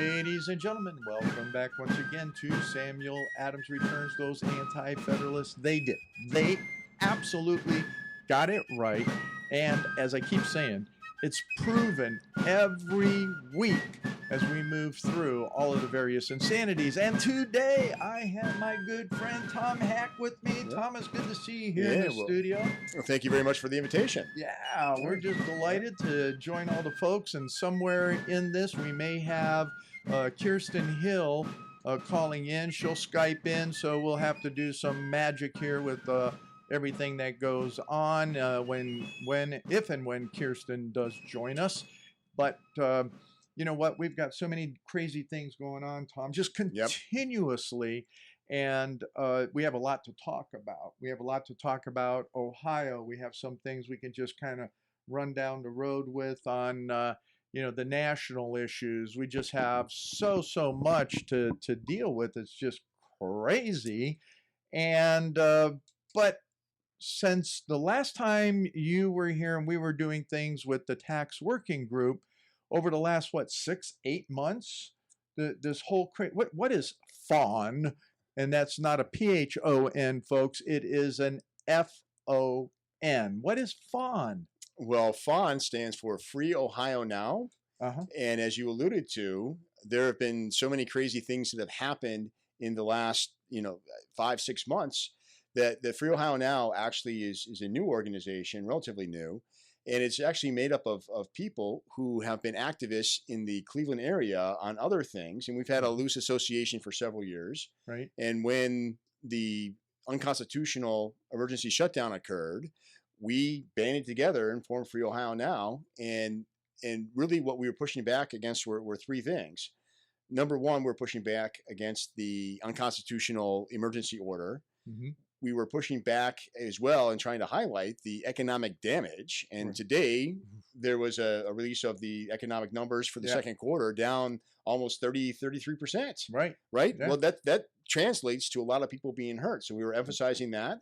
Ladies and gentlemen, welcome back once again to Samuel Adams Returns. Those anti-federalists, they did. They absolutely got it right. And as I keep saying, it's proven every week as we move through all of the various insanities. And today I have my good friend Tom Hach with me. Thomas, good to see you here in the studio. Well, thank you very much for the invitation. Yeah, we're just delighted to join all the folks. And somewhere in this, we may have Kirsten Hill calling in. She'll Skype in, so we'll have to do some magic here with everything that goes on if and when Kirsten does join us. But you know what? We've got so many crazy things going on, Tom, just continuously. And we have a lot to talk about. We have a lot to talk about Ohio. We have some things we can just kind of run down the road with on, the national issues. We just have so much to deal with. It's just crazy. And, but since the last time you were here and we were doing things with the tax working group over the last, 6-8 months, this whole, what is FON? And that's not a PHON, folks. It is an FON. What is FON? Well, FON stands for Free Ohio Now. And as you alluded to, there have been so many crazy things that have happened in the last, 5-6 months that the Free Ohio Now actually is a new organization, relatively new. And it's actually made up of people who have been activists in the Cleveland area on other things. And we've had a loose association for several years. Right. And when the unconstitutional emergency shutdown occurred, we banded together and formed Free Ohio Now. And really what we were pushing back against were three things. Number one, we're pushing back against the unconstitutional emergency order. We were pushing back as well and trying to highlight the economic damage. And today there was a release of the economic numbers for the second quarter, down almost 33%. Right. Yeah. Well, that translates to a lot of people being hurt. So we were emphasizing that.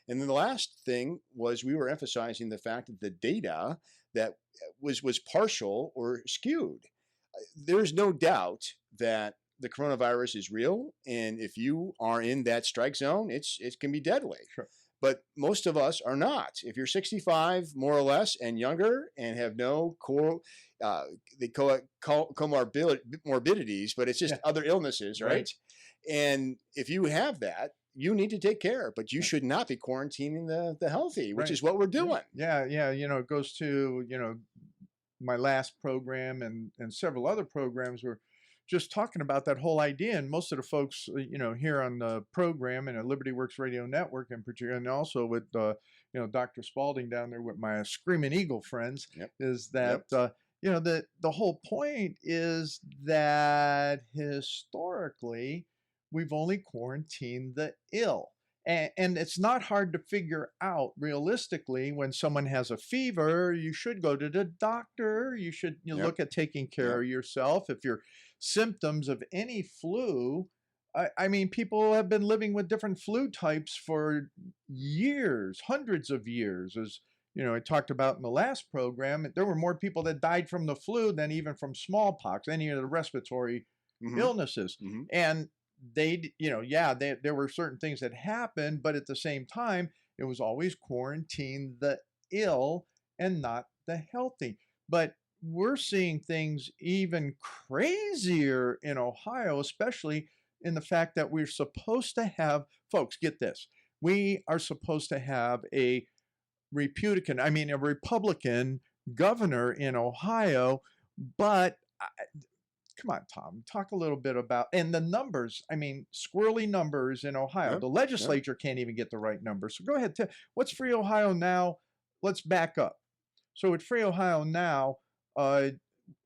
And then the last thing was we were emphasizing the fact that the data that was partial or skewed. There's no doubt that the coronavirus is real, and if you are in that strike zone, it can be deadly. Sure. But most of us are not. If you're 65 more or less and younger and have no comorbidities, but it's just other illnesses, right? And if you have that, you need to take care, but you should not be quarantining the healthy, which is what we're doing. Yeah. It goes to, my last program and several other programs were just talking about that whole idea. And most of the folks, here on the program and at Liberty Works Radio Network in particular, and also with, Dr. Spalding down there with my Screaming Eagle friends, is that, the whole point is that historically, we've only quarantined the ill. And it's not hard to figure out realistically when someone has a fever, you should go to the doctor. You should look at taking care of yourself. If your symptoms of any flu, I mean, people have been living with different flu types for years, hundreds of years. As I talked about in the last program, there were more people that died from the flu than even from smallpox, any of the respiratory illnesses. And there were certain things that happened, but at the same time, it was always quarantine the ill and not the healthy. But we're seeing things even crazier in Ohio, especially in the fact that we're supposed to have, folks, get this, we are supposed to have a Republican governor in Ohio, but come on, Tom, talk a little bit about, and the numbers, squirrely numbers in Ohio. The legislature can't even get the right numbers. So go ahead, what's Free Ohio Now? Let's back up. So at Free Ohio Now,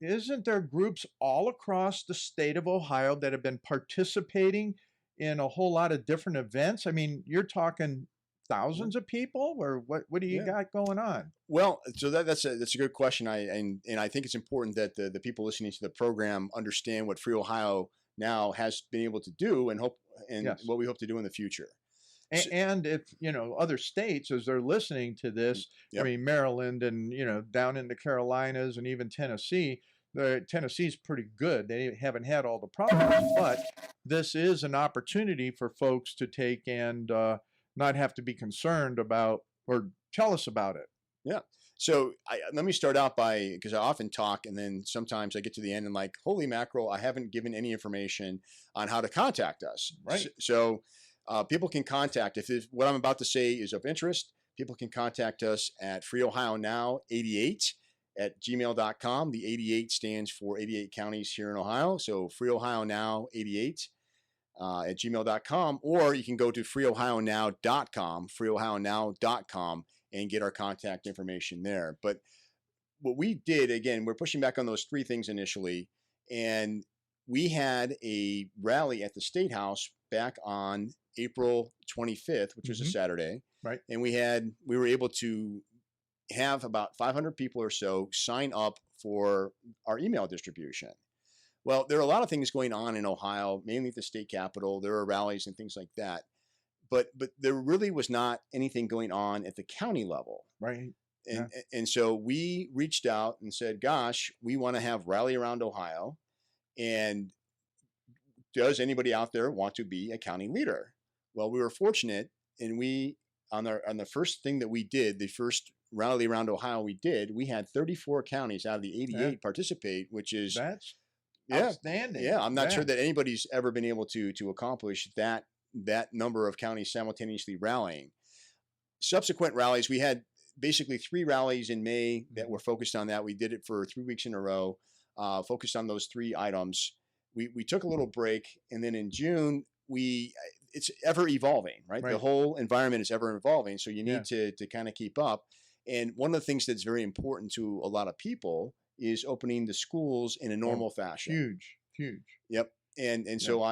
isn't there groups all across the state of Ohio that have been participating in a whole lot of different events? You're talking thousands of people, or what do you got going on? Well, so that's a good question. And I think it's important that the people listening to the program understand what Free Ohio Now has been able to do and what we hope to do in the future. And if, other states, as they're listening to this, Maryland and, down in the Carolinas and even Tennessee, The Tennessee's pretty good. They haven't had all the problems, but this is an opportunity for folks to take and not have to be concerned about or tell us about it. Yeah. So let me start out by, because I often talk and then sometimes I get to the end and like, holy mackerel, I haven't given any information on how to contact us. Right. So people can contact, if what I'm about to say is of interest, people can contact us at freeohionow88@gmail.com. The 88 stands for 88 counties here in Ohio. So freeohionow88 at gmail.com, or you can go to freeohionow.com, and get our contact information there. But what we did, again, we're pushing back on those three things initially. And we had a rally at the State House back on April 25th, which was a Saturday. Right. And we were able to have about 500 people or so sign up for our email distribution. Well, there are a lot of things going on in Ohio, mainly at the state capitol. There are rallies and things like that. But there really was not anything going on at the county level. Right. And so we reached out and said, gosh, we want to have Rally Around Ohio. And does anybody out there want to be a county leader? Well, we were fortunate, and we, on the first thing that we did, the first Rally Around Ohio we did, we had 34 counties out of the 88 participate, which is outstanding. Yeah, I'm not sure that anybody's ever been able to accomplish that number of counties simultaneously rallying. Subsequent rallies, we had basically 3 rallies in May that were focused on that. We did it for 3 weeks in a row, focused on those 3 items. We took a little break, and then in June, it's ever evolving, right? The whole environment is ever evolving, so you need to kind of keep up. And one of the things that's very important to a lot of people is opening the schools in a normal fashion. Huge. Yep. And so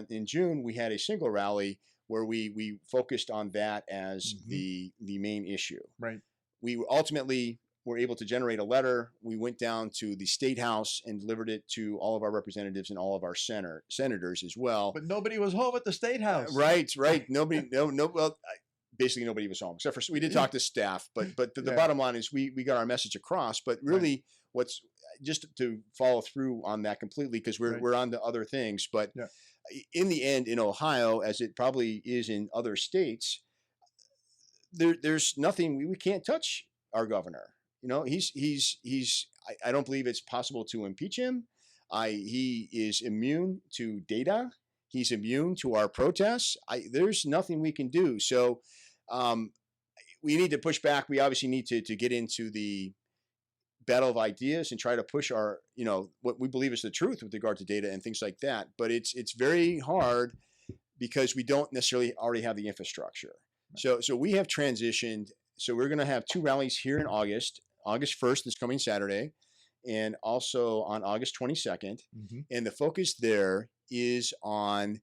in June, we had a single rally where we focused on that as the main issue. Right. We ultimately were able to generate a letter. We went down to the State House and delivered it to all of our representatives and all of our senators as well. But nobody was home at the State House. Right. Nobody, well, basically nobody was home, except for, we did talk to staff, but the bottom line is we got our message across. But really, what's, just to follow through on that completely, because we're on to other things, but in the end, in Ohio, as it probably is in other states, there's nothing, we can't touch our governor. You know, I don't believe it's possible to impeach him. He is immune to data. He's immune to our protests. There's nothing we can do. So we need to push back. We obviously need to get into the battle of ideas and try to push our, what we believe is the truth with regard to data and things like that. But it's very hard because we don't necessarily already have the infrastructure. So we have transitioned. So we're going to have 2 rallies here in August 1st, this coming Saturday, and also on August 22nd. And the focus there is on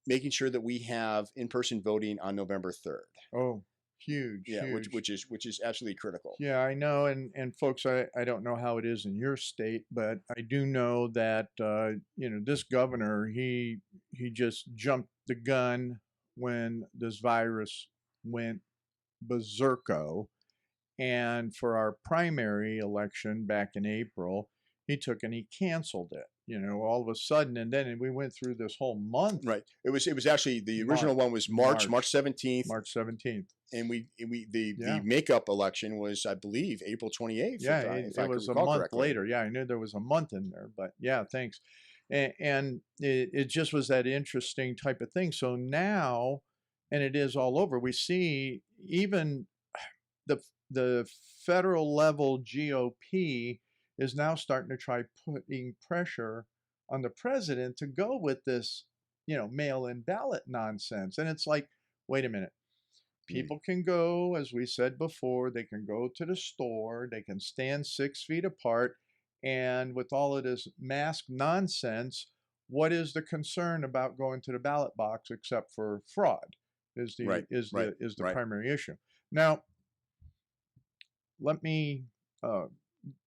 making sure that we have in-person voting on November 3rd. Oh, huge. Yeah, huge. Which is absolutely critical. Yeah, I know. And folks, I don't know how it is in your state, but I do know that, this governor, he just jumped the gun when this virus went berserko. And for our primary election back in April, he took and he canceled it, all of a sudden. And then we went through this whole month. Right. It was actually, the original one was March 17th. March 17th. And the makeup election was, I believe, April 28th. Yeah, it was a month later. Yeah, I knew there was a month in there, but yeah, thanks. And it just was that interesting type of thing. So now, and it is all over, we see even the federal level GOP is now starting to try putting pressure on the president to go with this, mail-in ballot nonsense. And it's like, wait a minute. People can go, as we said before, they can go to the store, they can stand 6 feet apart, and with all of this mask nonsense, what is the concern about going to the ballot box except for fraud? Is the primary issue. Now, let me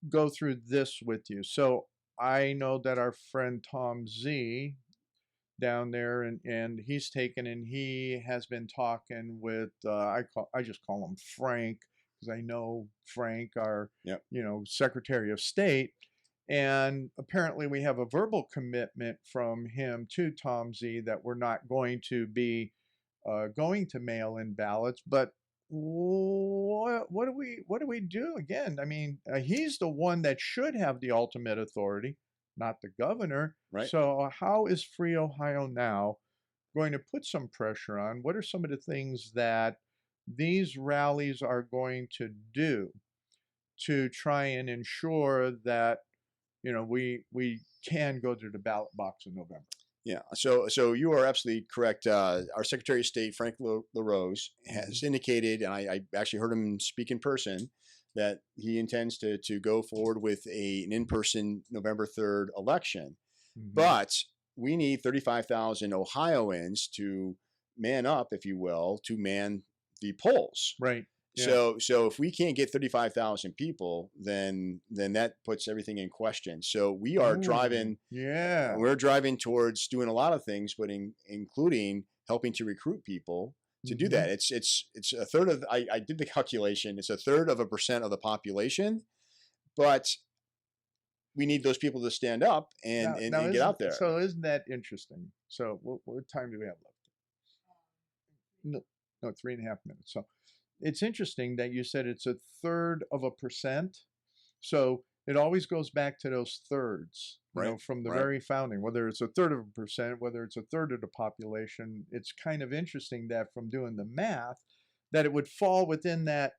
go through this with you. So I know that our friend Tom Z down there, and he's taken, and he has been talking with I just call him Frank, because I know Frank, our Secretary of State, And apparently we have a verbal commitment from him to Tom Z that we're not going to be going to mail in ballots. But what do we do again? I mean, he's the one that should have the ultimate authority, not the governor. Right. So how is Free Ohio Now going to put some pressure on? What are some of the things that these rallies are going to do to try and ensure that we can go to the ballot box in November? Yeah. So you are absolutely correct. Our Secretary of State, Frank LaRose, has Hmm. indicated, and I actually heard him speak in person, that he intends to go forward with an in-person November 3rd election. Hmm. But we need 35,000 Ohioans to man up, if you will, to man the polls. Right. Yeah. So if we can't get 35,000 people, then that puts everything in question. So Oh, yeah. we're driving towards doing a lot of things, but including helping to recruit people to do Hmm. that. It's a third of, I did the calculation. It's a third of a percent of the population, but we need those people to stand up and Now, now and get isn't out there. so isn't that interesting? So what time do we have left? No, no, 3.5 minutes. So it's interesting that you said it's a third of a percent. So it always goes back to those thirds, Right. from the Right. very founding, whether it's a third of a percent, whether it's a third of the population. It's kind of interesting that from doing the math, that it would fall within that,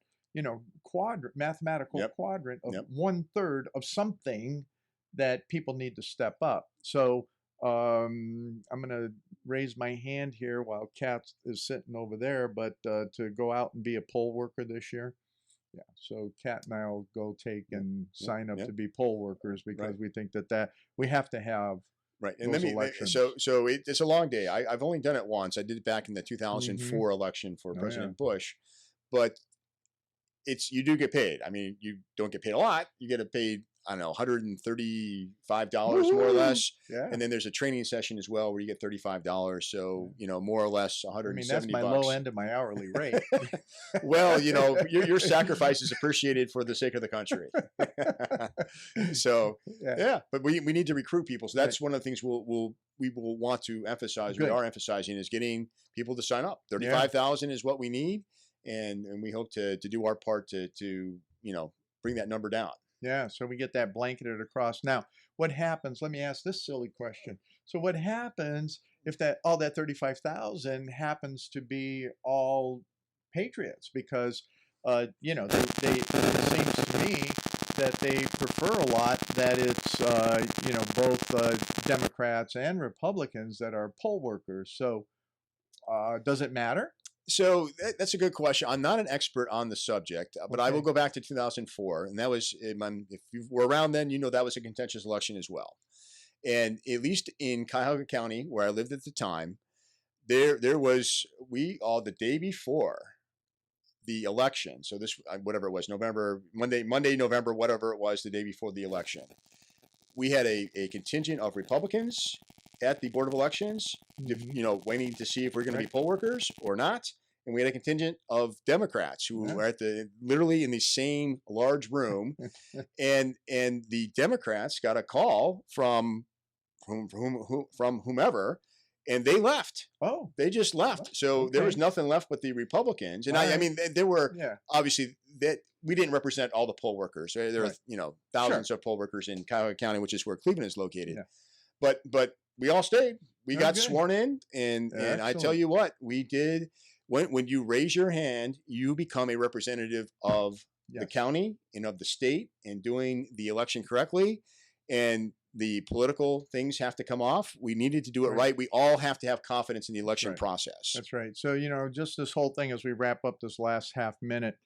quadrant, mathematical Yep. quadrant of Yep. 1/3 of something that people need to step up. So I'm going to raise my hand here while Kat is sitting over there, but to go out and be a poll worker this year. Yeah, so Kat and I'll go take Yep. and Yep. sign up to Yep. be poll workers Right. because we think that we have to have Right. And those elections. it's a long day. I've only done it once. I did it back in the Hmm. 2004 election for Oh yeah. President Bush, but you do get paid. I mean, you don't get paid a lot. You get paid, I don't know, $135 more or Woohoo! less. Yeah. And then there's a training session as well where you get $35. Yeah. So, more or less I mean, that's 170 my low bucks. end of my hourly rate. Well, your sacrifice is appreciated for the sake of the country. So, Yeah. yeah, but we need to recruit people. So Right. that's one of the things we will want to emphasize. We Good. are emphasizing is getting people to sign up. Yeah. 35,000 is what we need, and we hope to do our part to bring that number down. Yeah, so we get that blanketed across. Now, what happens? Let me ask this silly question. So, what happens if that all that 35,000 happens to be all patriots? Because, it seems to me that they prefer a lot that it's, both Democrats and Republicans that are poll workers. So, does it matter? So that's a good question. I'm not an expert on the subject, but I will Okay. go back to 2004, and that was if you were around then, that was a contentious election as well. And at least in Cuyahoga County, where I lived at the time, there was we all the day before the election. So this whatever it was, Monday, November, whatever it was, the day before the election, we had a contingent of Republicans at the Board of Elections, Hmm. waiting to see if we're going to be Right. poll workers or not. And we had a contingent of Democrats who Yeah. were literally in the same large room, and the Democrats got a call from whomever, and they left. Oh, They just well, left. So there was okay. nothing left but the Republicans. And All I right. mean, there were Yeah. obviously that we didn't represent all the poll workers. There are Right. Sure. thousands of poll workers in Cuyahoga County, which is where Cleveland is located. Yeah. But we all stayed. We Oh, got good. sworn in, and I tell Excellent. you what, we did. When you raise your hand, you become a representative of the Yes. county and of the state, and doing the election correctly. And the political things have to come off. We needed to do it Right. right. We all have to have confidence in the That's election right. process. That's right. So, just this whole thing as we wrap up this last half minute,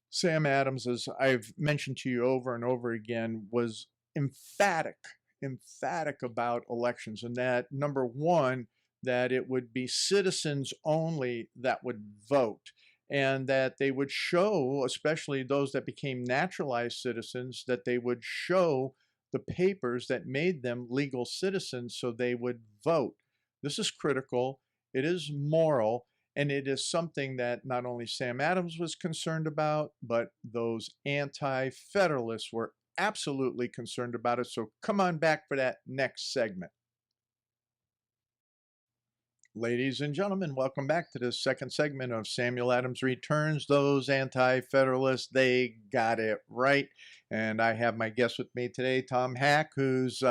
Sam Adams, as I've mentioned to you over and over again, was emphatic, emphatic about elections, and that number one, that it would be citizens only that would vote, and that they would show, especially those that became naturalized citizens, that they would show the papers that made them legal citizens so they would vote. This is critical. It is moral. And it is something that not only Sam Adams was concerned about, but those anti federalists were absolutely concerned about it. So come on back for that next segment. Ladies and gentlemen, welcome back to this second segment of Samuel Adams Returns. Those Anti Federalists, they got it right. And I have my guest with me today, Tom Hach, who's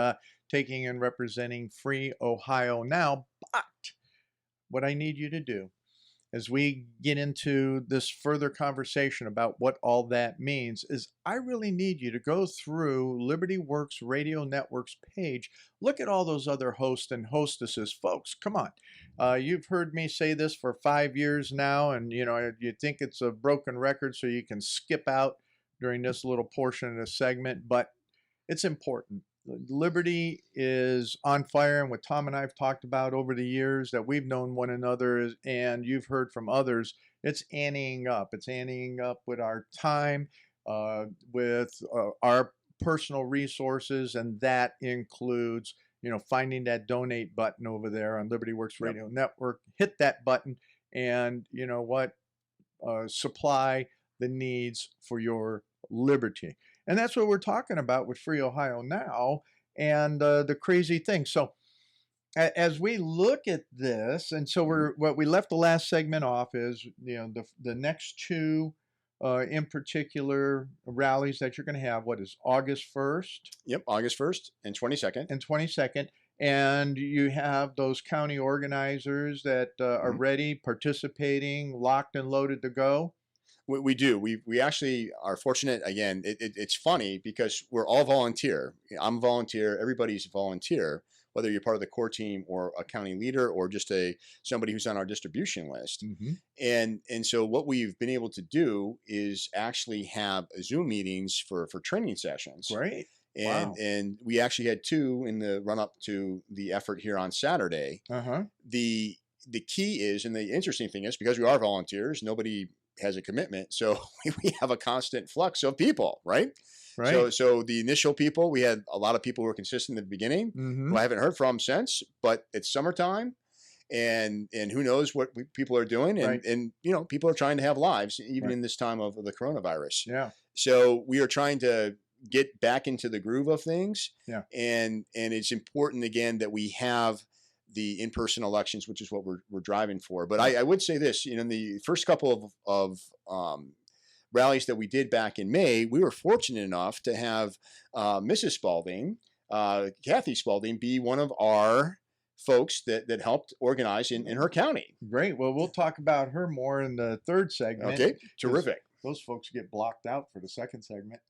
taking and representing Free Ohio now. But what I need you to do as we get into this further conversation about what all that means is I really need you to go through Liberty Works Radio Network's page. Look at all those other hosts and hostesses. Folks, come on. You've heard me say this for 5 years now, and you think it's a broken record, so you can skip out during this little portion of the segment, but it's important. Liberty is on fire, and what Tom and I have talked about over the years that we've known one another, and you've heard from others, it's anteing up. It's anteing up with our time, with our personal resources, and that includes, finding that donate button over there on Liberty Works Radio Network. Hit that button, and you know what? Supply the needs for your liberty. And that's what we're talking about with Free Ohio Now and the crazy thing. So as we look at this, and so what we left the last segment off is, the next two in particular rallies that you're going to have, what is August 1st? Yep, August 1st and 22nd. And 22nd. And you have those county organizers that are ready, participating, locked and loaded to go. We do. We actually are fortunate. Again, it's funny because we're all volunteer. I'm a volunteer. Everybody's a volunteer, whether you're part of the core team or a county leader or just somebody who's on our distribution list. And so what we've been able to do is actually have Zoom meetings for training sessions. Great. And we actually had two in the run up to the effort here on Saturday. The key is, and the interesting thing is, because we are volunteers, nobody has a commitment, so we have a constant flux of people, right? So the initial people, we had a lot of people who were consistent at the beginning, who I haven't heard from since, but it's summertime, and who knows what people are doing, and people are trying to have lives even in this time of the coronavirus. So we are trying to get back into the groove of things, and it's important again that we have the in-person elections, which is what we're driving for. But I would say this, in the first couple of rallies that we did back in May, we were fortunate enough to have Mrs. Spalding, Kathy Spalding, be one of our folks that helped organize in her county. Great. Well, we'll talk about her more in the third segment. Okay, terrific. Those folks get blocked out for the second segment.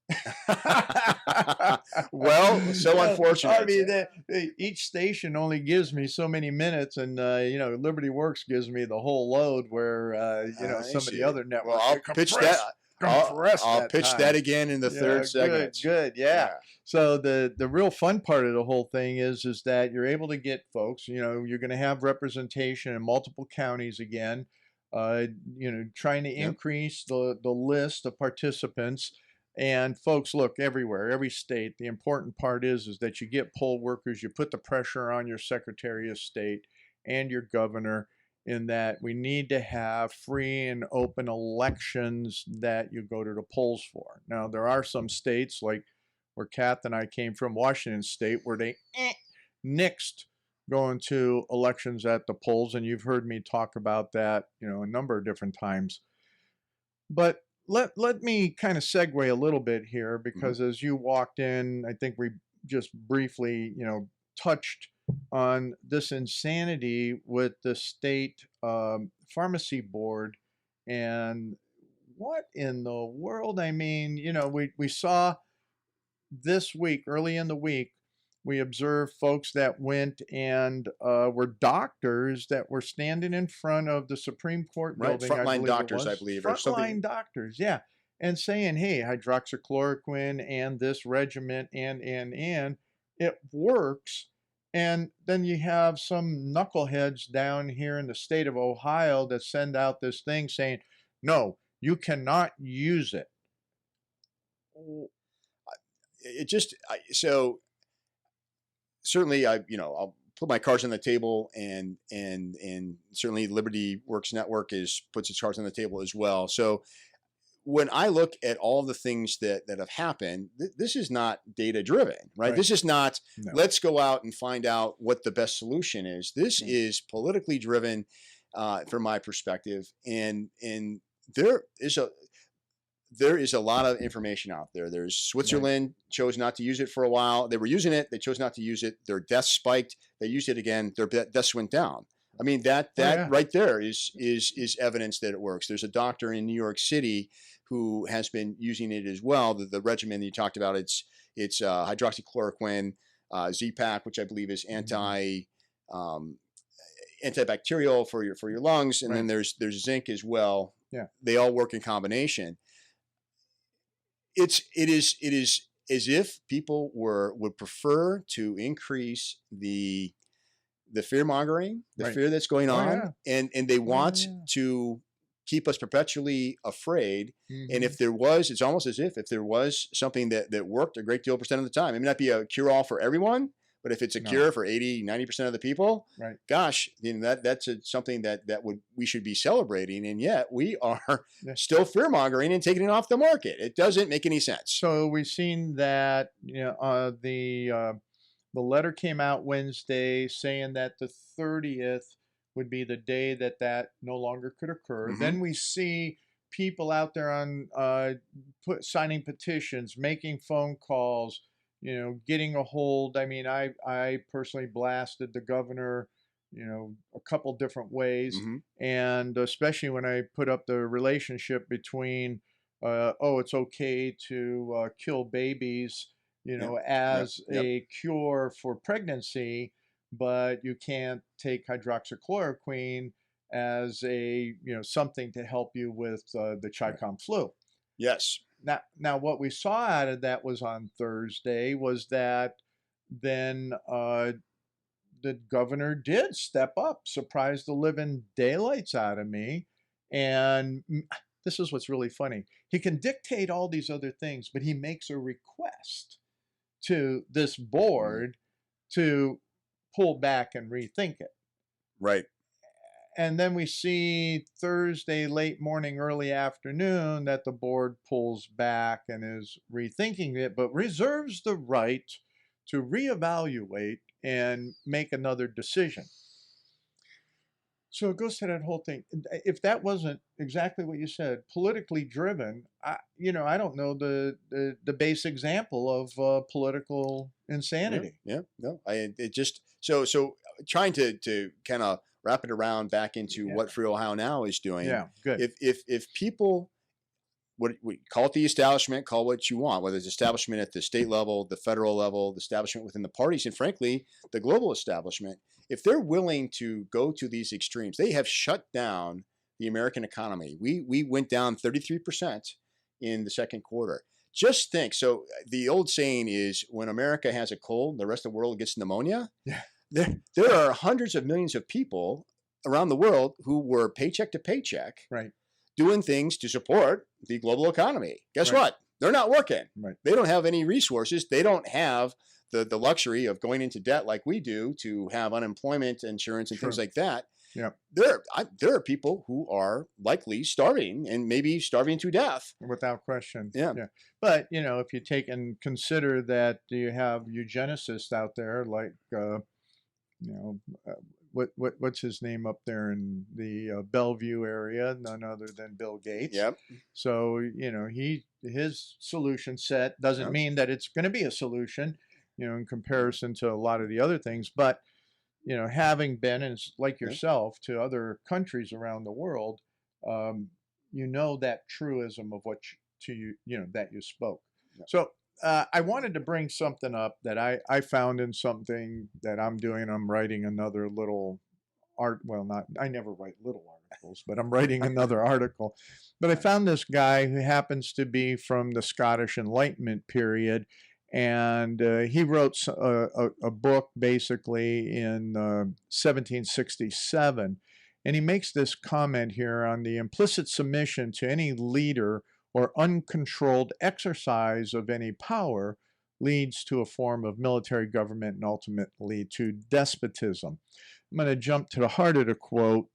Well, so unfortunate. I mean, each station only gives me so many minutes, and Liberty Works gives me the whole load. Where some of the other networks. Well, I'll pitch that. I'll pitch that again in the third segment. Good. Yeah. So the real fun part of the whole thing is that you're able to get folks. You're going to have representation in multiple counties again. Trying to increase the list of participants. And folks, look, everywhere, every state, the important part is that you get poll workers, you put the pressure on your Secretary of State and your governor in that we need to have free and open elections that you go to the polls for. Now, there are some states like where Kath and I came from, Washington State, where they nixed going to elections at the polls, and you've heard me talk about that, a number of different times. But let me kind of segue a little bit here, because as you walked in, I think we just briefly, touched on this insanity with the state pharmacy board, and what in the world? I mean, we saw this week, early in the week, we observed folks that went and were doctors that were standing in front of the Supreme Court building. Frontline doctors, I believe. Frontline doctors, yeah. And saying, hey, hydroxychloroquine and this regimen and it works. And then you have some knuckleheads down here in the state of Ohio that send out this thing saying, no, you cannot use it. So certainly I'll put my cards on the table, and certainly Liberty Works Network puts its cards on the table as well. So when I look at all the things that have happened, this is not data driven, right? Right. This is not, No. let's go out and find out what the best solution is. This Mm. is politically driven, from my perspective. And there is a, there is a lot of information out there. There's Right. Switzerland chose not to use it for a while. They were using it. They chose not to use it. Their deaths spiked. They used it again. Their deaths went down. I mean, that Oh, yeah. right there is evidence that it works. There's a doctor in New York City who has been using it as well. The regimen you talked about, it's hydroxychloroquine, Z-Pak, which I believe is antibacterial for your lungs, and Right. then there's zinc as well. Yeah. They all work in combination. It is as if people would prefer to increase the fear mongering, the Right. fear that's going Oh, on, yeah. and they want yeah. to keep us perpetually afraid. And Mhm. if there was, it's almost as if there was something that worked a great deal percent of the time. It may not be a cure all for everyone, but if it's a No. cure for 80-90% of the people, Right. gosh, that's something that we should be celebrating. And yet we are Yeah. still fear mongering and taking it off the market. It doesn't make any sense. So we've seen that, the letter came out Wednesday saying that the 30th would be the day that that no longer could occur. Mhm. Then we see people out there on signing petitions, making phone calls, getting a hold. I mean, I personally blasted the governor, a couple different ways, Mhm. and especially when I put up the relationship between, it's okay to kill babies, Yep. as Yep. a cure for pregnancy, but you can't take hydroxychloroquine as a something to help you with the Right. Chicom flu. Yes. Now, what we saw out of that was on Thursday was that then the governor did step up, surprised the living daylights out of me, and this is what's really funny. He can dictate all these other things, but he makes a request to this Mhm. board to pull back and rethink it. Right. And then we see Thursday late morning, early afternoon that the board pulls back and is rethinking it, but reserves the right to reevaluate and make another decision. So it goes to that whole thing. If that wasn't exactly what you said, politically driven, I don't know the base example of political Yeah. insanity. Yeah. No. It just trying to kind of wrap it around back into Yeah. what Free Ohio Now is doing. Yeah, good. If people what we call it, the establishment, call what you want, whether it's establishment at the state level, the federal level, the establishment within the parties, and frankly, the global establishment, if they're willing to go to these extremes, they have shut down the American economy. We went down 33% in the second quarter. Just think. So the old saying is, when America has a cold, the rest of the world gets pneumonia. Yeah. There are hundreds of millions of people around the world who were paycheck to paycheck, Right. doing things to support the global economy. Guess Right. what? They're not working. Right. They don't have any resources. They don't have the luxury of going into debt like we do to have unemployment insurance and things True. like that. Yeah. There are people who are likely starving and maybe starving to death. Without question. Yeah. Yeah. But, if you take and consider that you have eugenicists out there like, you know, what's his name up there in the Bellevue area? None other than Bill Gates. Yep. So, his solution set doesn't Yep. mean that it's going to be a solution, in comparison to a lot of the other things. But, having been, and it's like Yeah. yourself, to other countries around the world, that truism of that you spoke. Yep. So I wanted to bring something up that I found in something that I'm doing. I'm writing another little I never write little articles, but I'm writing another article. But I found this guy who happens to be from the Scottish Enlightenment period, and he wrote a book basically in 1767, and he makes this comment here on the implicit submission to any leader or uncontrolled exercise of any power leads to a form of military government and ultimately to despotism. I'm going to jump to the heart of the quote.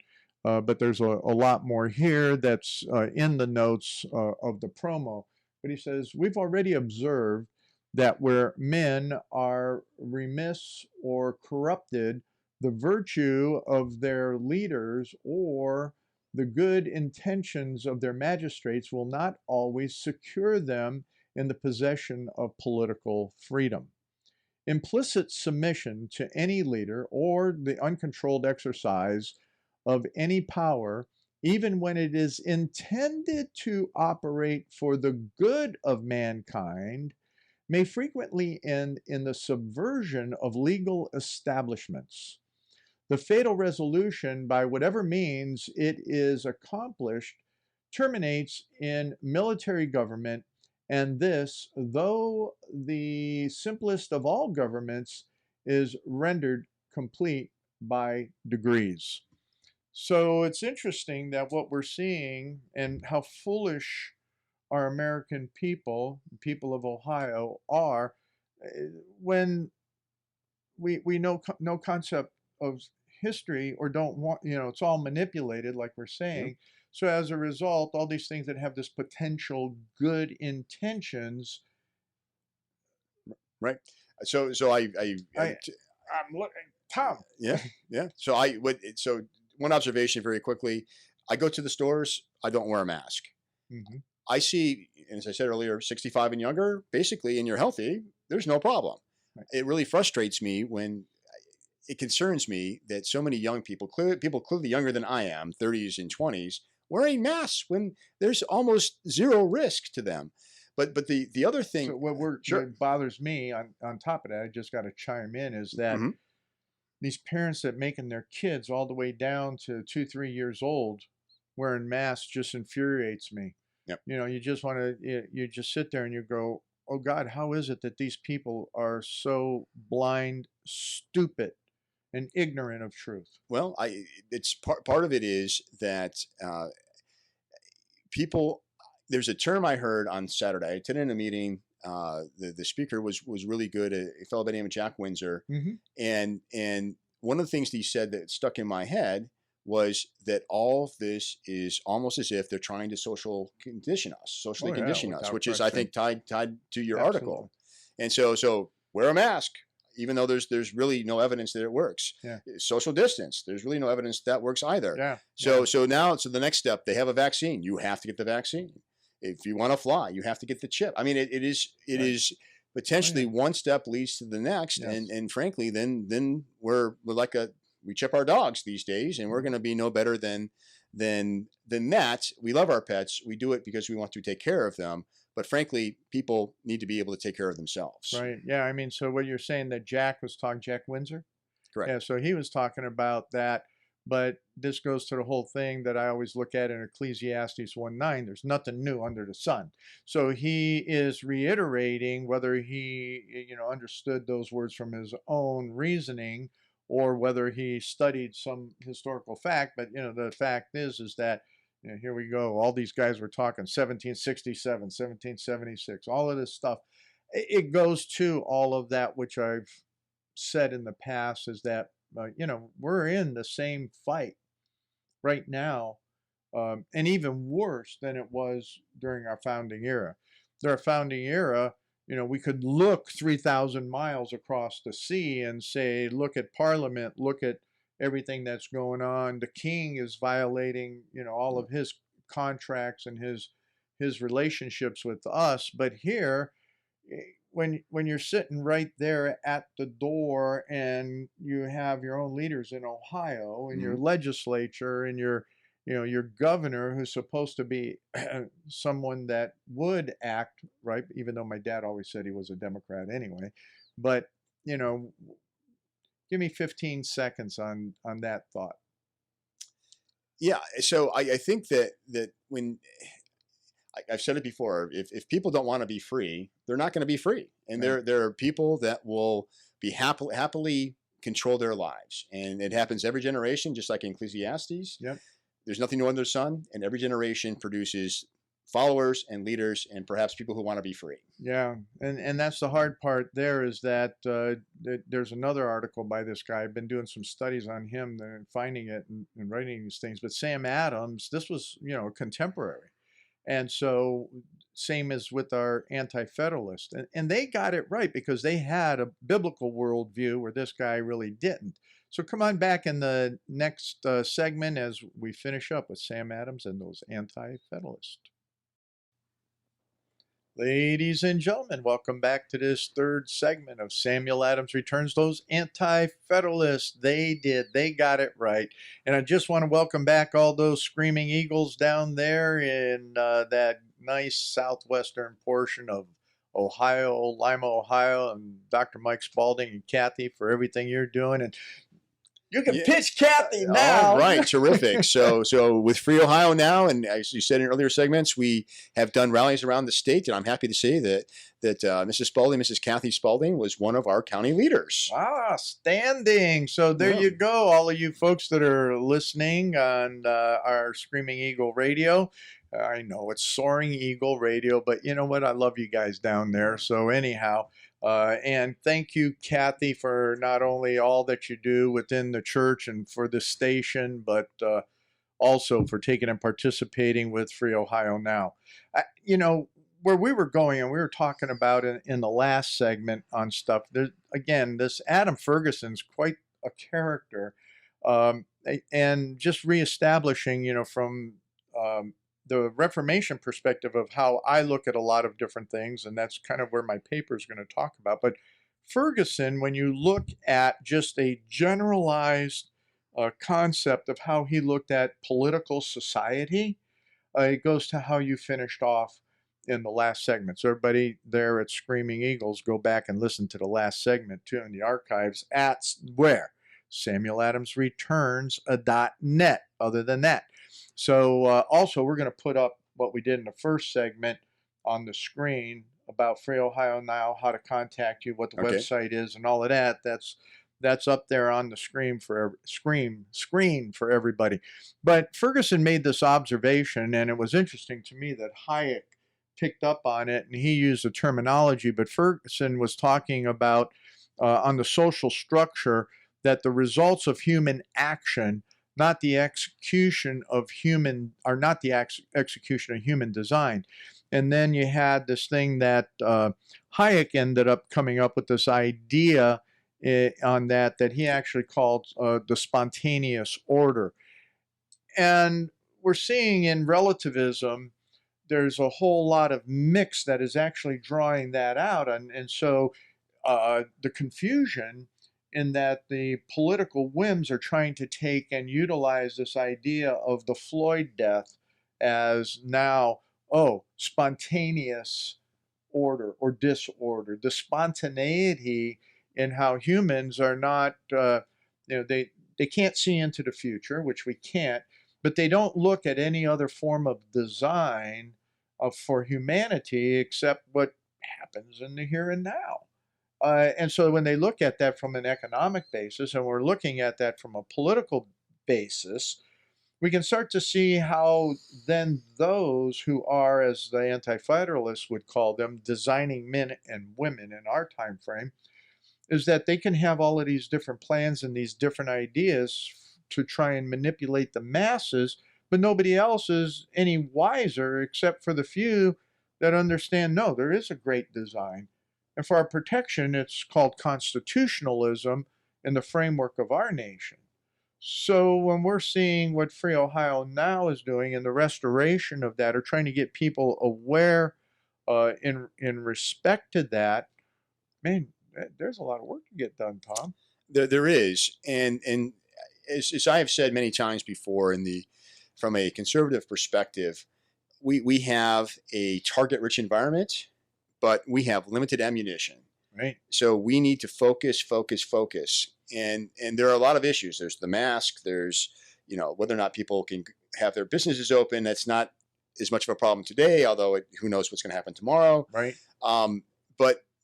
but there's a lot more here that's in the notes of the promo. But he says, we've already observed that where men are remiss or corrupted, the virtue of their leaders or the good intentions of their magistrates will not always secure them in the possession of political freedom. Implicit submission to any leader or the uncontrolled exercise of any power, even when it is intended to operate for the good of mankind, may frequently end in the subversion of legal establishments. The fatal resolution, by whatever means it is accomplished, terminates in military government, and this, though the simplest of all governments, is rendered complete by degrees. So it's interesting that what we're seeing and how foolish our American people, people of Ohio, are when we know no concept of history or don't want, it's all manipulated, like we're Yep. saying. So as a result, all these things that have this potential good intentions, Right. So I, I'm looking, Tom. yeah, yeah. So I would, so one observation very quickly, I go to the stores, I don't wear a mask. Hmm. I see, and as I said earlier, 65 and younger, basically, and you're healthy, there's no problem. Right. It really frustrates me when it concerns me that so many young people, people clearly younger than I am, 30s and 20s, wearing masks when there's almost zero risk to them. But the other So thing, sure, what bothers me on top of that, I just got to chime in, is that hmm these parents that making their kids all the way down to 2, 3 years old wearing masks just infuriates me. yep. You just want to, you just sit there and you go, oh God, how is it that these people are so blind, stupid, and ignorant of truth? Well, it's part of it is that people. There's a term I heard on Saturday. I attended a meeting. The speaker was really good, a fellow by the name of Jack Windsor, Hmm. and one of the things that he said that stuck in my head was that all of this is almost as if they're trying to socially Oh yeah, condition us, without which is I question. think tied to your Absolutely. article. And so wear a mask, even though there's really no evidence that it works. Yeah. Social distance, there's really no evidence that works either. Yeah. So Yeah. so the next step, they have a vaccine. You have to get the vaccine. If you want to fly, you have to get the chip. I mean, it Right. is Oh potentially yeah. one step leads to the next, Yes. and frankly, then we're like we chip our dogs these days, and we're Mhm. going to be no better than that. We love our pets. We do it because we want to take care of them. But frankly, people need to be able to take care of themselves. Right. Yeah. I mean, so what you're saying that Jack was talking, Jack Windsor? Correct. Yeah, so he was talking about that, but this goes to the whole thing that I always look at in Ecclesiastes 1:9. There's nothing new under the sun. So he is reiterating whether he, understood those words from his own reasoning or whether he studied some historical fact. But the fact is that here we go. All these guys were talking 1767, 1776, all of this stuff. It goes to all of that which I've said in the past, is that we're in the same fight right now, and even worse than it was during our founding era. During our founding era, we could look 3,000 miles across the sea and say, look at Parliament, look at everything that's going on. The king is violating all of his contracts and his relationships with us. But here, when you're sitting right there at the door and you have your own leaders in Ohio and your Mhm. legislature and your governor, who's supposed to be someone that would act right, even though my dad always said he was a Democrat anyway. But you know give me 15 seconds on that thought. Yeah. So I think that when I've said it before, if people don't want to be free, they're not going to be free, and Right. there are people that will be happily control their lives, and it happens every generation, just like in Ecclesiastes. Yep. There's nothing new under the sun, and every generation produces followers and leaders and perhaps people who want to be free. Yeah, and that's the hard part. There is that there's another article by this guy. I've been doing some studies on him and finding it and writing these things. But Sam Adams, this was contemporary, and so same as with our anti-federalist, and they got it right because they had a biblical worldview where this guy really didn't. So come on back in the next segment as we finish up with Sam Adams and those anti-federalists. Ladies and gentlemen, welcome back to this third segment of Samuel Adams Returns. Those anti-federalists, they got it right. And I just want to welcome back all those screaming eagles down there in that nice southwestern portion of Ohio, Lima, Ohio, and Dr. Mike Spalding and Kathy for everything you're doing. And you can pitch Kathy now. All right, terrific. So with Free Ohio now, and as you said in earlier segments, we have done rallies around the state, and I'm happy to say that Mrs. Spalding, Mrs. Kathy Spalding, was one of our county leaders. Standing. So there you go, all of you folks that are listening on our Screaming Eagle Radio. I know it's Soaring Eagle Radio, but you know what? I love you guys down there. So anyhow. And thank you, Kathy, for not only all that you do within the church and for the station, but also for taking and participating with Free Ohio Now. Where we were going, and we were talking about in the last segment on stuff, again, this Adam Ferguson's quite a character. And just reestablishing, from the Reformation perspective of how I look at a lot of different things, and that's kind of where my paper is going to talk about. But Ferguson, when you look at just a generalized concept of how he looked at political society, it goes to how you finished off in the last segment. So everybody there at Screaming Eagles, go back and listen to the last segment too in the archives at where? SamuelAdamsReturns.net. Other than that. So also, we're going to put up what we did in the first segment on the screen about Free Ohio Now, how to contact you, what the website is, and all of that. That's up there on the screen for everybody. But Ferguson made this observation, and it was interesting to me that Hach picked up on it, and he used the terminology. But Ferguson was talking about on the social structure that the results of human action, not the execution of human design. And then you had this thing that Hayek ended up coming up with, this idea on that he actually called the spontaneous order. And we're seeing in relativism, there's a whole lot of mix that is actually drawing that out. And so the confusion in that the political whims are trying to take and utilize this idea of the Floyd death as now, spontaneous order or disorder. The spontaneity in how humans are not, they can't see into the future, which we can't, but they don't look at any other form of design for humanity except what happens in the here and now. And so when they look at that from an economic basis, and we're looking at that from a political basis, we can start to see how then those who are, as the anti-federalists would call them, designing men and women in our time frame, is that they can have all of these different plans and these different ideas to try and manipulate the masses, but nobody else is any wiser except for the few that understand, no, there is a great design. And for our protection, it's called constitutionalism in the framework of our nation. So when we're seeing what Free Ohio Now is doing and the restoration of that, or trying to get people aware in respect to that, man, there's a lot of work to get done, Tom. There is, and as I have said many times before, from a conservative perspective, we have a target-rich environment, but we have limited ammunition. Right. So we need to focus. And there are a lot of issues. There's the mask. There's, whether or not people can have their businesses open. That's not as much of a problem today, although who knows what's going to happen tomorrow. Right.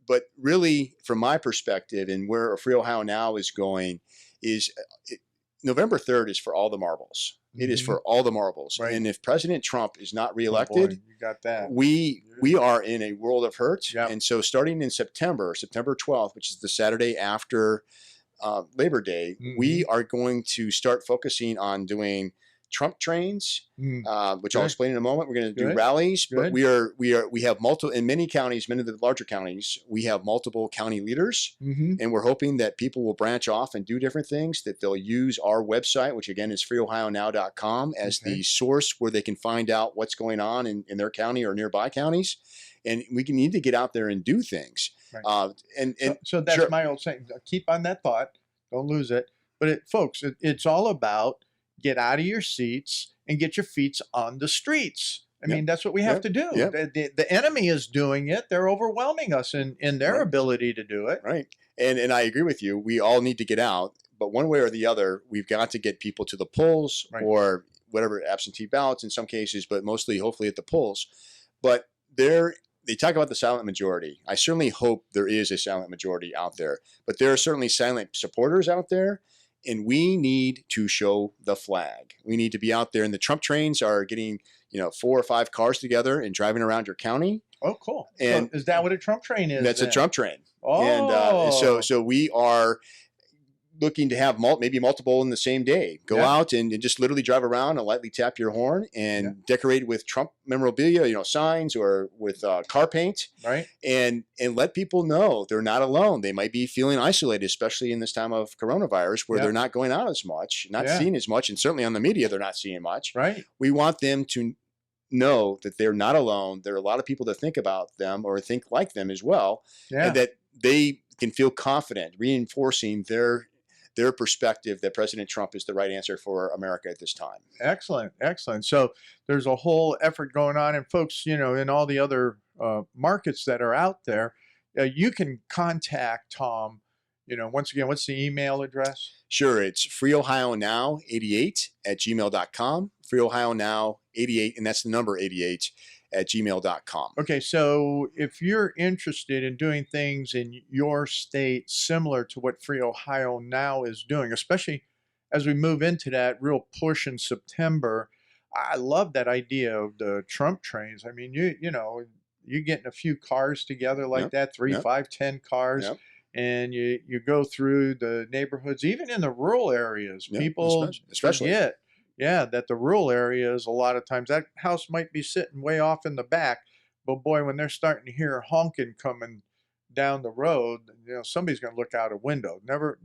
But really, from my perspective and where Free Ohio Now is going, is November 3rd is for all the marbles. It is Hmm. for all the marbles. Right. And if President Trump is not Oh boy, reelected, you got that. we are in a world of hurt. Yep. And so starting in September 12th, which is the Saturday after Labor Day, Hmm. we are going to start focusing on doing Trump trains, Mm. which I'll Good. explain in a moment. We're going to do Good. rallies, but Good. we have multiple in many counties, many of the larger counties. We have multiple county leaders, Hmm. and we're hoping that people will branch off and do different things. That they'll use our website, which again is freeohionow.com, as Okay. the source where they can find out what's going on in their county or nearby counties, and we can need to get out there and do things. Right. And So that's sure, my old saying. Keep on that thought. Don't lose it. But folks, it's all about get out of your seats and get your feet on the streets. I yep, mean, that's what we have yep, to do. yep, The enemy is doing it. They're overwhelming us in their right. ability to do it. Right. And I agree with you. We all need to get out, but one way or the other, we've got to get people to the polls Right. or whatever, absentee ballots in some cases, but mostly hopefully at the polls. But they talk about the silent majority. I certainly hope there is a silent majority out there, but there are certainly silent supporters out there. And we need to show the flag. We need to be out there. And the Trump trains are getting, 4 or 5 cars together and driving around your county. Oh, cool. So And is that what a Trump train is that's a then? Trump train. And Oh, so we are looking to have maybe multiple in the same day. Go yeah, out and just literally drive around and lightly tap your horn yeah, and decorate with Trump memorabilia, signs or with car paint, right, and let people know they're not alone. They might be feeling isolated, especially in this time of coronavirus where yeah, they're not going out as much, not yeah, seeing as much, and certainly on the media they're not seeing much. right, We want them to know that they're not alone. There are a lot of people that think about them or think like them as well, and yeah. that they can feel confident, reinforcing their perspective that President Trump is the right answer for America at this time. Excellent, excellent. So there's a whole effort going on, and folks, in all the other markets that are out there, you can contact Tom. Once again, what's the email address? Sure, it's freeohionow88 at gmail.com, freeohionow88, and that's the number 88 at gmail.com. Okay, so if you're interested in doing things in your state similar to what Free Ohio Now is doing, especially as we move into that real push in September, I love that idea of the Trump trains. I mean, you getting a few cars together like Yep, that, three, yep, 5, 10 cars, yep, and you go through the neighborhoods, even in the rural areas. yep, People especially. forget, yeah, that the rural areas, a lot of times that house might be sitting way off in the back, but boy, when they're starting to hear honking coming down the road, somebody's going to look out a window. Never,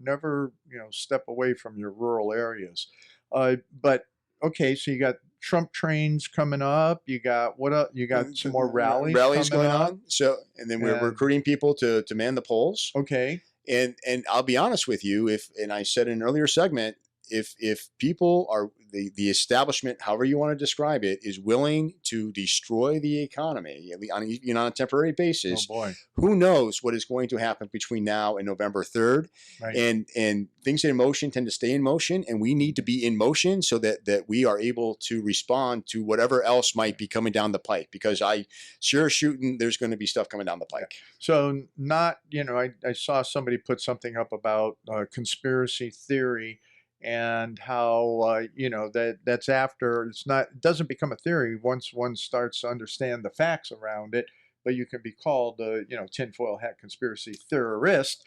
step away from your rural areas. But okay, so you got Trump trains coming up. You got what up? You got some more rallies Rallies coming going up. on. So, and then we're And recruiting people to man the polls. okay, And I'll be honest with you, and I said in an earlier segment, if people are the establishment, however you want to describe it, is willing to destroy the economy on a temporary oh basis, boy, who knows what is going to happen between now and November 3rd. right. And things in motion tend to stay in motion, and we need to be in motion so that we are able to respond to whatever else might be coming down the pike, because I sure shooting there's going to be stuff coming down the pike. So not, I saw somebody put something up about conspiracy theory and how that's after it doesn't become a theory once one starts to understand the facts around it, but you can be called tinfoil hat conspiracy theorist.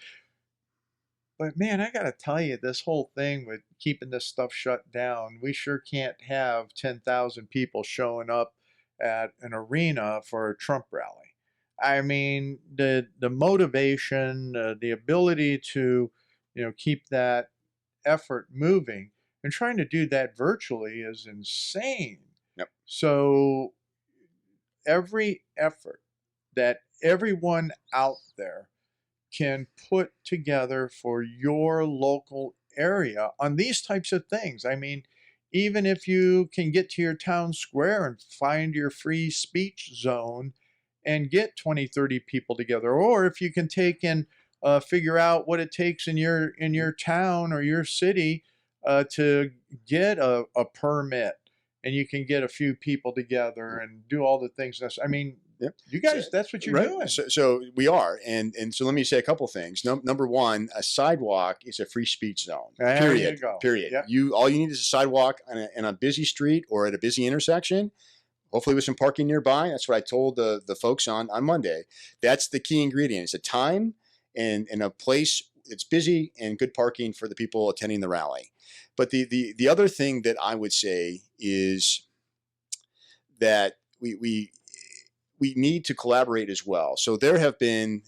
But man, I gotta tell you, this whole thing with keeping this stuff shut down, we sure can't have 10,000 people showing up at an arena for a Trump rally. I mean, the motivation, the ability to, keep that effort moving and trying to do that virtually is insane. Yep. So every effort that everyone out there can put together for your local area on these types of things. I mean, even if you can get to your town square and find your free speech zone and get 20, 30 people together, or if you can take and figure out what it takes in your town or your city to get a permit, and you can get a few people together and do all the things. I mean, Yep. You So, guys, that's what you're right. doing. So we are, and so let me say a couple things. Number one, a sidewalk is a free speech zone. There you Period. go. Period. Yep. All you need is a sidewalk in a busy street or at a busy intersection. Hopefully with some parking nearby. That's what I told the folks on Monday. That's the key ingredient. It's a time and a place it's busy and good parking for the people attending the rally. But the other thing that I would say is that we need to collaborate as well. So there have been,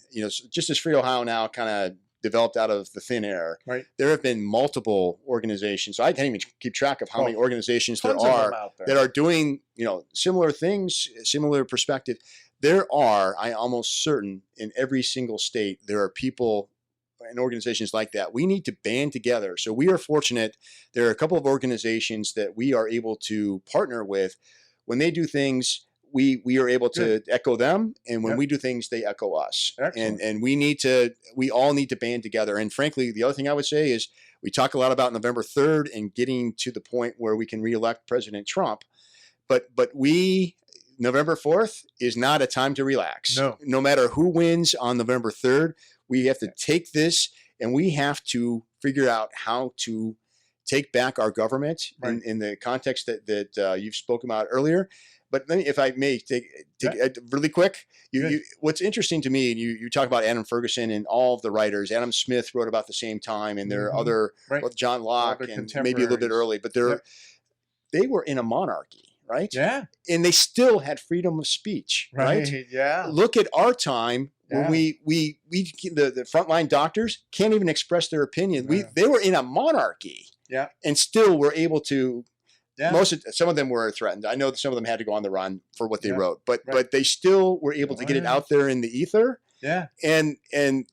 just as Free Ohio Now kind of developed out of the thin air, right? There have been multiple organizations. So I can't even keep track of how many organizations there are that are doing, similar things, similar perspective. There are, I almost certain, in every single state, there are people and organizations like that. We need to band together. So we are fortunate. There are a couple of organizations that we are able to partner with. When they do things, we are able to echo them, and when we do things, they echo us. Excellent. And we all need to band together. And frankly, the other thing I would say is we talk a lot about November 3rd and getting to the point where we can reelect President Trump, but November 4th is not a time to relax. No matter who wins on November 3rd, we have to take this and we have to figure out how to take back our government in the context that you've spoken about earlier. But let me, if I may, take really quick. What's interesting to me, and you talk about Adam Ferguson and all of the writers. Adam Smith wrote about the same time, and there are other, John Locke, and maybe a little bit early, but they were in a monarchy. Right. Yeah. And they still had freedom of speech. Right. Yeah. Look at our time when we the frontline doctors can't even express their opinion. They were in a monarchy. Yeah. And still were able to. Yeah. Some of them were threatened. I know that some of them had to go on the run for what they wrote, but they still were able to get it out there in the ether. Yeah. And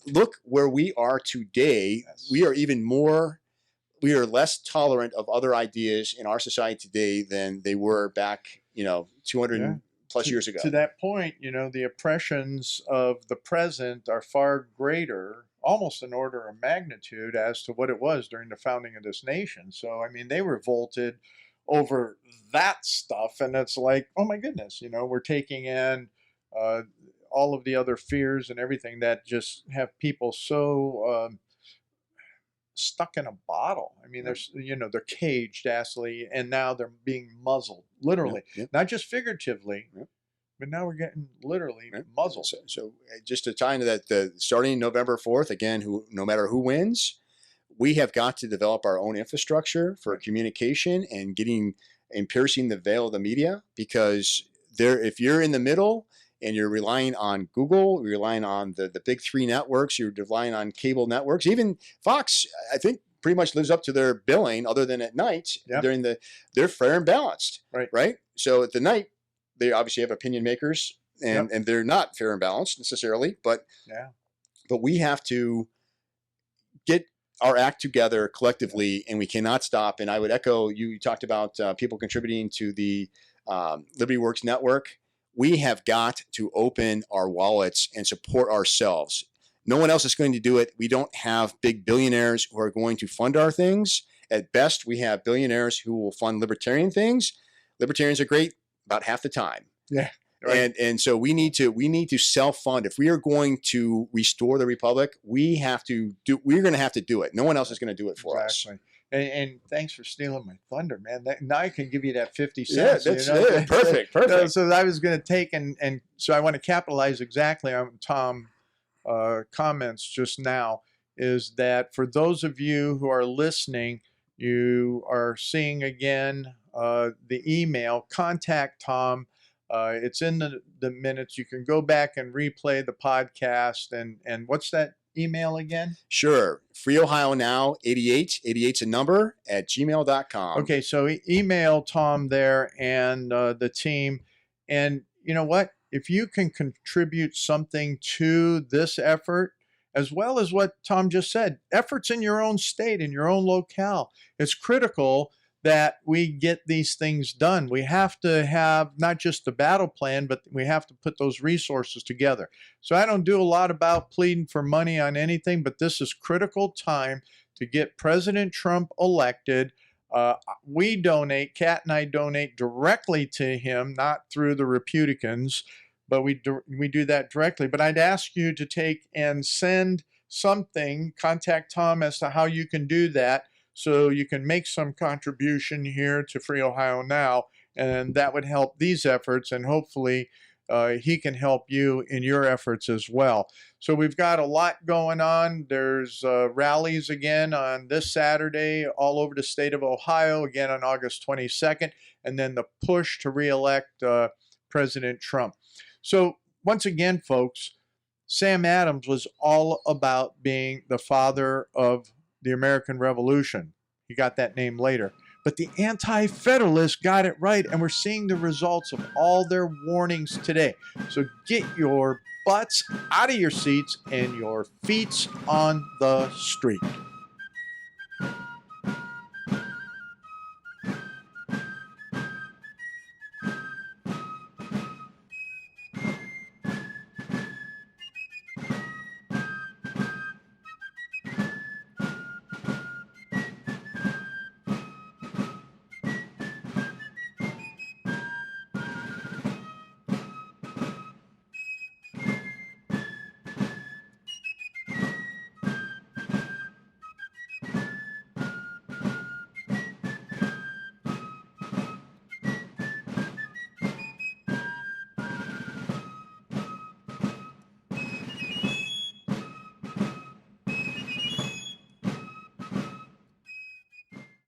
look where we are today. Yes. We are less tolerant of other ideas in our society today than they were back, 200 plus years ago. To that point, the oppressions of the present are far greater, almost an order of magnitude, as to what it was during the founding of this nation. So, I mean, they revolted over that stuff, and it's like, oh my goodness, we're taking in all of the other fears and everything that just have people so stuck in a bottle. I mean, they're caged, Astley, and now they're being muzzled, literally, not just figuratively, but now we're getting literally muzzled. So just to tie into that, starting November 4th, again, no matter who wins, we have got to develop our own infrastructure for communication and piercing the veil of the media, because if you're in the middle and you're relying on Google, you're relying on the big three networks, you're relying on cable networks, even Fox, I think, pretty much lives up to their billing, other than at night. They're fair and balanced, right? So at the night, they obviously have opinion makers, and they're not fair and balanced necessarily, but we have to get our act together collectively, and we cannot stop. And I would echo, you talked about people contributing to the Liberty Works network. We have got to open our wallets and support ourselves. No one else is going to do it. We don't have big billionaires who are going to fund our things. At best, we have billionaires who will fund libertarian things. Libertarians are great about half the time. Yeah. Right. And so we need to self-fund. If we are going to restore the republic, we're going to have to do it. No one else is going to do it for us. And thanks for stealing my thunder, man. Now I can give you that 50 cents. Yeah, that's it. Perfect. So I was going to take, and so I want to capitalize exactly on Tom comments just now, is that for those of you who are listening, you are seeing again the email, contact Tom. It's in the minutes. You can go back and replay the podcast. And what's that email again? Sure. Free Ohio Now 88's a number @gmail.com. Okay, so email Tom there and the team. And you know what? If you can contribute something to this effort, as well as what Tom just said, efforts in your own state, in your own locale, it's critical that we get these things done. We have to have not just the battle plan, but we have to put those resources together. So I don't do a lot about pleading for money on anything, but this is critical time to get President Trump elected. Kat and I donate directly to him, not through the Republicans, but we do that directly. But I'd ask you to take and send something, contact Tom as to how you can do that, so you can make some contribution here to Free Ohio Now, and that would help these efforts, and hopefully he can help you in your efforts as well. So we've got a lot going on. There's rallies again on this Saturday all over the state of Ohio, again on August 22nd, and then the push to reelect President Trump. So once again, folks, Sam Adams was all about being the father of the American Revolution. He got that name later. But the Anti-Federalists got it right, and we're seeing the results of all their warnings today. So get your butts out of your seats and your feet on the street.